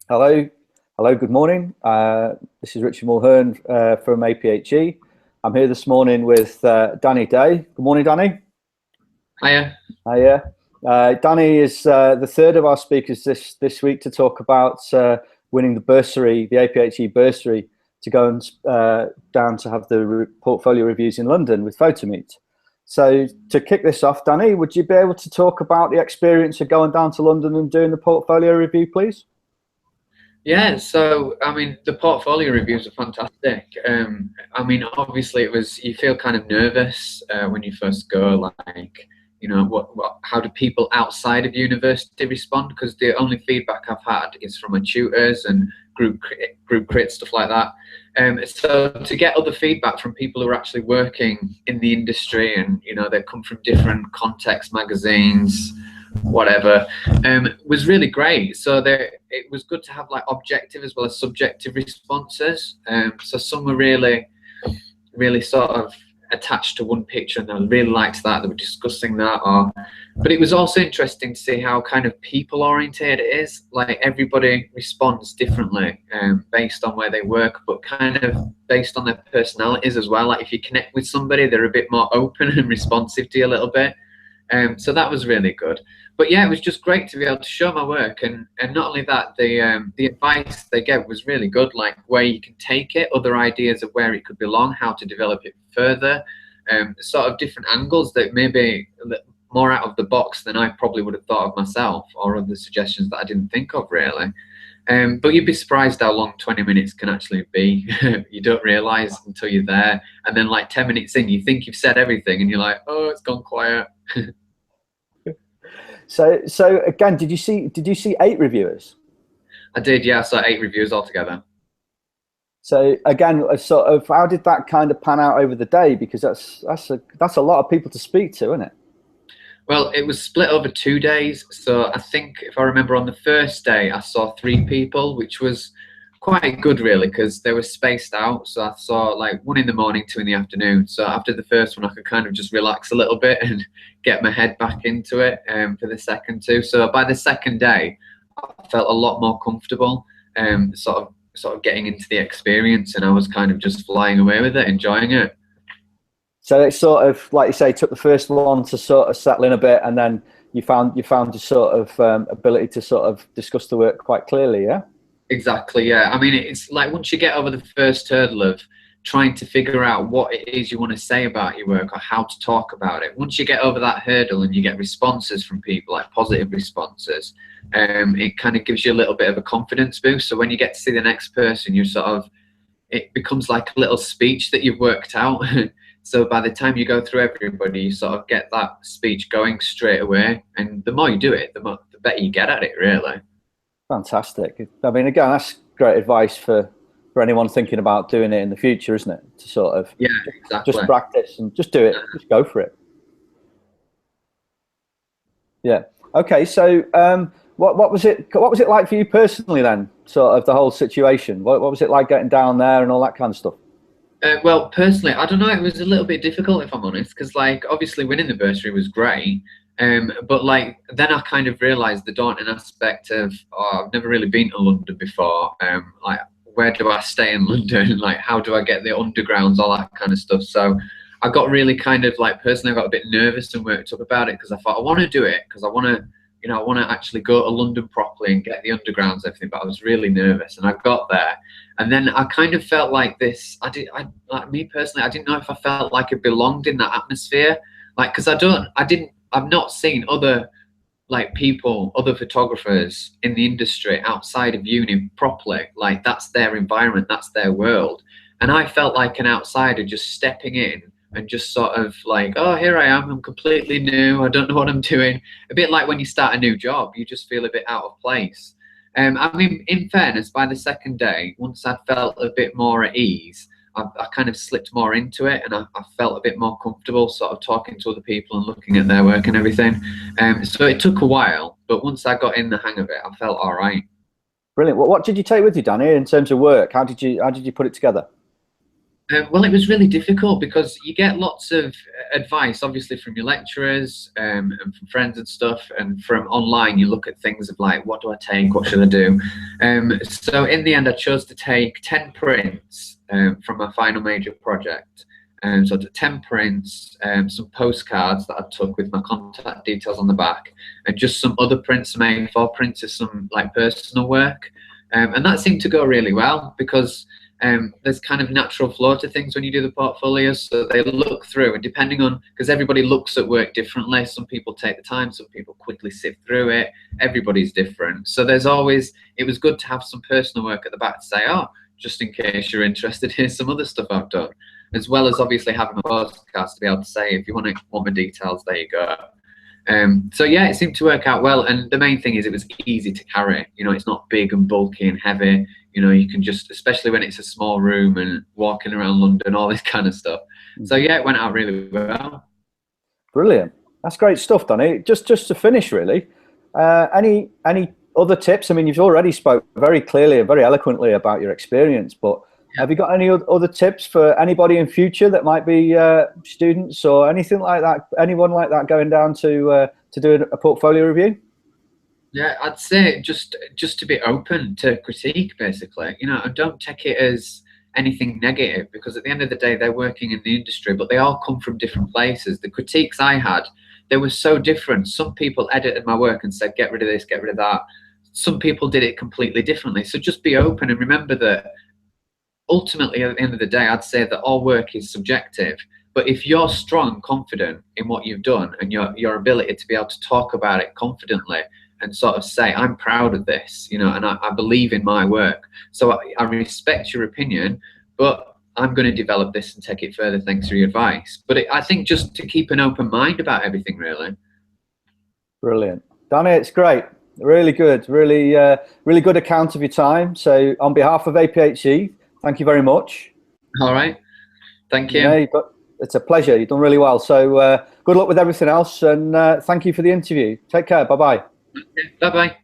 Hello, hello, good morning. This is Richard Mulhern from APHE. I'm here this morning with Danny Day. Good morning, Danny. Hiya. Hiya. Danny is the third of our speakers this week to talk about winning the bursary, the APHE bursary, to go and down to have the portfolio reviews in London with PhotoMeet. So to kick this off, Danny, would you be able to talk about the experience of going down to London and doing the portfolio review, please? Yeah, so I mean, the portfolio reviews are fantastic. I mean, obviously, you feel kind of nervous when you first go, like, how do people outside of university respond? Because the only feedback I've had is from my tutors and group crit, stuff like that. So to get other feedback from people who are actually working in the industry, and they come from different contexts, magazines, whatever, was really great. So it was good to have like objective as well as subjective responses. So some were really sort of attached to one picture, and they really liked that. They were discussing that. But it was also interesting to see how kind of people oriented it is. Like everybody responds differently based on where they work, but kind of based on their personalities as well. Like if you connect with somebody, they're a bit more open and responsive to you a little bit. So that was really good. But yeah, it was just great to be able to show my work, and not only that, the advice they gave was really good, like where you can take it, other ideas of where it could belong, how to develop it further, sort of different angles that maybe more out of the box than I probably would have thought of myself, or other suggestions that I didn't think of really. But you'd be surprised how long 20 minutes can actually be. You don't realize until you're there, and then like 10 minutes in, you think you've said everything, and you're like, oh, it's gone quiet. So again, did you see 8 reviewers? I did, yeah. I saw 8 reviews altogether. So again, sort of, how did that kind of pan out over the day? Because that's a lot of people to speak to, isn't it? Well, it was split over 2 days. So I think, if I remember, on the first day I saw 3 people, which was quite good really, because they were spaced out. So I saw like 1 in the morning, 2 in the afternoon. So after the first one, I could kind of just relax a little bit and get my head back into it for the second 2. So by the second day, I felt a lot more comfortable, sort of getting into the experience, and I was kind of just flying away with it, enjoying it. So it sort of, like you say, took the first one to sort of settle in a bit, and then you found your sort of ability to sort of discuss the work quite clearly, yeah? Exactly, yeah. I mean, it's like once you get over the first hurdle of trying to figure out what it is you want to say about your work or how to talk about it, once you get over that hurdle and you get responses from people, like positive responses, it kind of gives you a little bit of a confidence boost. So when you get to see the next person, it becomes like a little speech that you've worked out. So by the time you go through everybody, you sort of get that speech going straight away. And the more you do it, the better you get at it, really. Fantastic. I mean, again, that's great advice for anyone thinking about doing it in the future, isn't it? To sort of, yeah, exactly. Just practice and just do it, just go for it. Yeah. Okay. So what was it like for you personally then? Sort of the whole situation. What was it like getting down there and all that kind of stuff? Well, personally, I don't know. It was a little bit difficult, if I'm honest, because like obviously winning the bursary was great. But like then I kind of realised the daunting aspect of, oh, I've never really been to London before. Like, where do I stay in London? Like, how do I get the undergrounds, all that kind of stuff. So I got really kind of like, personally, I got a bit nervous and worked up about it, because I thought I want to do it, because I want to actually go to London properly and get the undergrounds and everything. But I was really nervous, and I got there, and then I kind of felt like this. Like me personally, I didn't know if I felt like it belonged in that atmosphere, like, because I've not seen other like people, other photographers in the industry outside of uni properly. Like that's their environment, that's their world. And I felt like an outsider just stepping in and just sort of like, oh, here I am, I'm completely new, I don't know what I'm doing. A bit like when you start a new job, you just feel a bit out of place. I mean, in fairness, by the second day, once I felt a bit more at ease, I kind of slipped more into it, and I felt a bit more comfortable sort of talking to other people and looking at their work and everything. So it took a while, but once I got in the hang of it, I felt all right. Brilliant. What did you take with you, Danny, in terms of work? How did you put it together? Well, it was really difficult because you get lots of advice, obviously, from your lecturers and from friends and stuff, and from online. You look at things of like, what do I take? What should I do? So in the end, I chose to take 10 prints from my final major project. So 10 prints, some postcards that I took with my contact details on the back, and just some other prints, some A4 prints of some like personal work. And that seemed to go really well because there's kind of natural flow to things when you do the portfolios. So they look through, and depending on, because everybody looks at work differently. Some people take the time, some people quickly sift through it. Everybody's different. So there's always, it was good to have some personal work at the back to say, oh, just in case you're interested, here's some other stuff I've done. As well as obviously having a podcast to be able to say, if you want more details, there you go. So yeah, it seemed to work out well. And the main thing is it was easy to carry. You know, it's not big and bulky and heavy. You know, you can just, especially when it's a small room and walking around London, all this kind of stuff. So yeah, it went out really well. Brilliant. That's great stuff, Danny. Just to finish, really, any other tips? I mean, you've already spoke very clearly and very eloquently about your experience, but have you got any other tips for anybody in future that might be students or anything like that, anyone like that going down to do a portfolio review? Yeah, I'd say just to be open to critique, basically. You know, and don't take it as anything negative, because at the end of the day, they're working in the industry, but they all come from different places. The critiques I had, they were so different. Some people edited my work and said, get rid of this, get rid of that. Some people did it completely differently. So just be open and remember that ultimately, at the end of the day, I'd say that all work is subjective. But if you're strong and confident in what you've done and your ability to be able to talk about it confidently and sort of say, I'm proud of this, you know, and I believe in my work. So I respect your opinion, but I'm going to develop this and take it further thanks for your advice. But I think just to keep an open mind about everything, really. Brilliant. Danny, it's great. Really good. Really good account of your time. So on behalf of APHE, thank you very much. All right. Thank you. Yeah, it's a pleasure. You've done really well. So good luck with everything else. And thank you for the interview. Take care. Bye-bye. Bye-bye.